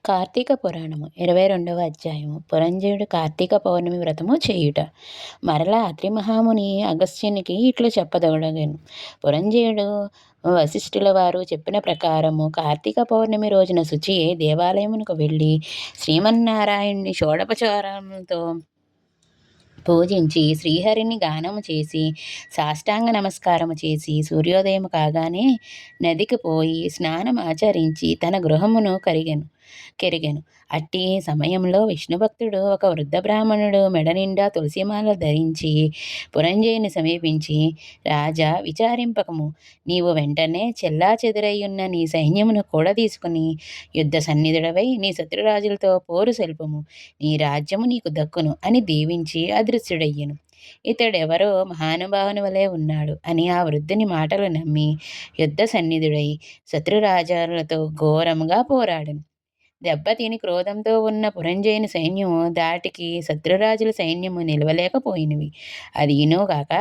కార్తీక పురాణము 22వ అధ్యాయము పురంజయుడు కార్తీక పౌర్ణమి వ్రతము చేయుట. మరలా అత్రి మహాముని అగస్త్యునికి ఇట్లు చెప్పదొడగెను. పురంజయుడు వశిష్ఠుల వారు చెప్పిన ప్రకారము కార్తీక పౌర్ణమి రోజున శుచియే దేవాలయమునకు వెళ్ళి శ్రీమన్నారాయణుని షోడపచారములతో పూజించి శ్రీహరిని గానము చేసి సాష్టాంగ నమస్కారము చేసి సూర్యోదయం కాగానే నదికి పోయి స్నానమాచరించి తన గృహమును కెరిగెను. అట్టి సమయంలో విష్ణుభక్తుడు ఒక వృద్ధ బ్రాహ్మణుడు మెడ నిండా తులసిమాల ధరించి పురంజయుని సమీపించి, రాజా, విచారింపకము, నీవు వెంటనే చెల్లా చెదురయ్యున్న నీ సైన్యమును కూడా తీసుకుని యుద్ధ సన్నిధుడవై నీ శత్రురాజులతో పోరు సెల్పము, నీ రాజ్యము నీకు దక్కును అని దీవించి అదృశ్యుడయ్యెను. ఇతడెవరో మహానుభావుని వలె ఉన్నాడు అని ఆ వృద్ధుని మాటలు నమ్మి యుద్ధ సన్నిధుడై శత్రురాజులతో ఘోరముగా పోరాడెను. దెబ్బతిని క్రోధంతో ఉన్న పురంజయుని సైన్యము దాటికి శత్రురాజుల సైన్యము నిలవలేకపోయినవి. అదీనుగాక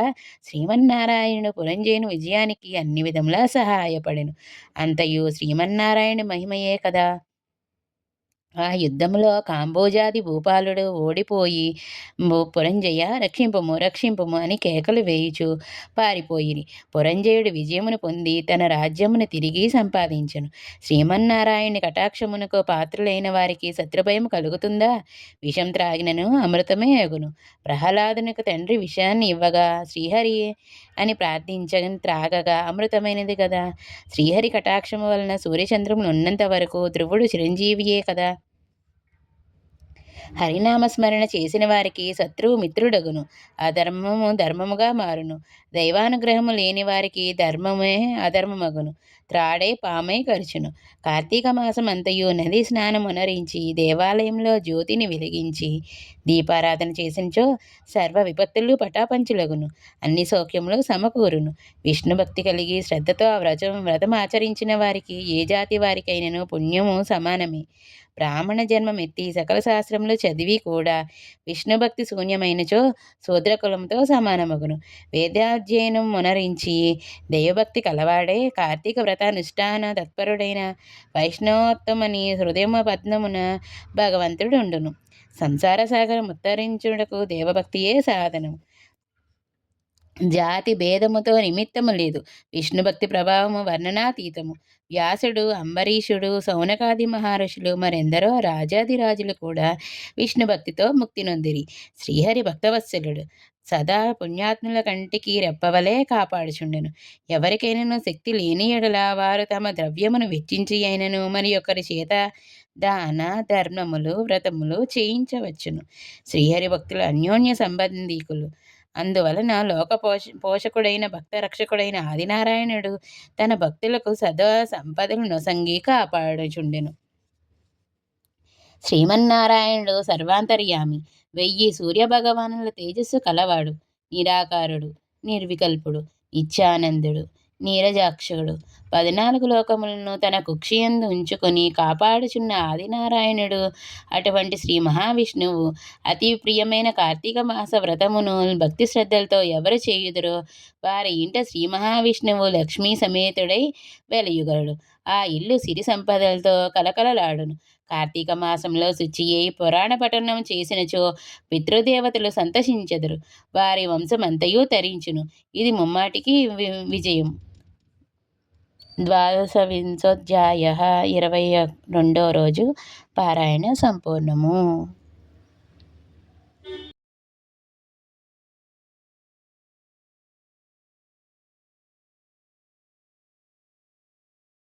శ్రీమన్నారాయణుడు పురంజయుని విజయానికి అన్ని విధములా సహాయపడెను. అంతయు శ్రీమన్నారాయణ మహిమయే కదా. ఆ యుద్ధములో కాంబోజాది భూపాలుడు ఓడిపోయి పురంజయ రక్షింపుము రక్షింపుము అని కేకలు వేయుచు పారిపోయిరి. పురంజయుడు విజయమును పొంది తన రాజ్యమును తిరిగి సంపాదించెను. శ్రీమన్నారాయణుని కటాక్షమునకు పాత్రులైన వారికి శత్రుభయము కలుగుతుందా? విషం త్రాగినను అమృతమే అగును. ప్రహ్లాదునికి తండ్రి విషాన్ని ఇవ్వగా శ్రీహరి అని ప్రార్థించని త్రాగగా అమృతమైనది కదా. శ్రీహరి కటాక్షము వలన సూర్యచంద్రములు ఉన్నంత వరకు ధ్రువుడు చిరంజీవియే కదా. హరినామస్మరణ చేసిన వారికి శత్రువు మిత్రుడగును. అధర్మము ధర్మముగా మారును. దైవానుగ్రహము లేని వారికి ధర్మమే అధర్మమగును. త్రాడే పామై కరుచును. కార్తీక మాసం అంతయు నదీ స్నానమునరించి దేవాలయంలో జ్యోతిని వెలిగించి దీపారాధన చేసినచో సర్వ విపత్తులు పటాపంచులగును. అన్ని సౌఖ్యములు సమకూరును. విష్ణు భక్తి కలిగి శ్రద్ధతో ఆ వ్రతం ఆచరించిన వారికి ఏ జాతి వారికైనను పుణ్యము సమానమే. బ్రాహ్మణ జన్మమెత్తి సకల శాస్త్రములు చదివి కూడా విష్ణుభక్తి శూన్యమైనచో శూద్రకులంతో సమానమగును. వేదాధ్యయనం మునరించి దైవభక్తి కలవాడే కార్తీక వ్రతానుష్ఠాన తత్పరుడైన వైష్ణవోత్తమని హృదయమ పద్మమున భగవంతుడుండును. సంసార సాగరం ఉత్తరించుటకు దేవభక్తియే సాధనం. జాతి భేదముతో నిమిత్తము లేదు. విష్ణుభక్తి ప్రభావము వర్ణనాతీతము. వ్యాసుడు, అంబరీషుడు, సౌనకాది మహర్షులు మరెందరో రాజాదిరాజులు కూడా విష్ణుభక్తితో ముక్తి నొందిరి. శ్రీహరి భక్తవత్సలుడు. సదా పుణ్యాత్ముల కంటికి రెప్పవలే కాపాడుచుండెను. ఎవరికైనాను శక్తి లేని ఎడల వారు తమ ద్రవ్యమును వెచ్చించి అయినను మరి ఒకరి చేత దాన ధర్మములు వ్రతములు చేయించవచ్చును. శ్రీహరి భక్తులు అన్యోన్య సంబంధీకులు. అందువలన పోషకుడైన భక్త రక్షకుడైన ఆదినారాయణుడు తన భక్తులకు సదా సంపదలను నొసంగి కాపాడుచుండెను. శ్రీమన్నారాయణుడు సర్వాంతర్యామి. 1000 సూర్యభగవానుల తేజస్సు కలవాడు. నిరాకారుడు, నిర్వికల్పుడు, నిత్యానందుడు, నీరజాక్షుడు. 14 లోకములను తన కుక్షియందు ఉంచుకొని కాపాడుచున్న ఆదినారాయణుడు. అటువంటి శ్రీ మహావిష్ణువు అతి ప్రియమైన కార్తీక మాస వ్రతమును భక్తి శ్రద్ధలతో ఎవరు చేయుదురో వారి ఇంట శ్రీ మహావిష్ణువు లక్ష్మీ సమేతుడై వెలయుగలడు. ఆ ఇల్లు సిరి సంపదలతో కలకలలాడును. కార్తీక మాసంలో శుచి అయి పురాణ పఠనం చేసినచో పితృదేవతలు సంతసించెదరు. వారి వంశమంతయు తరించును. ఇది ముమ్మాటికి విజయం. ద్వాదశవింశోధ్యాయ 22వ రోజు పారాయణ సంపూర్ణము.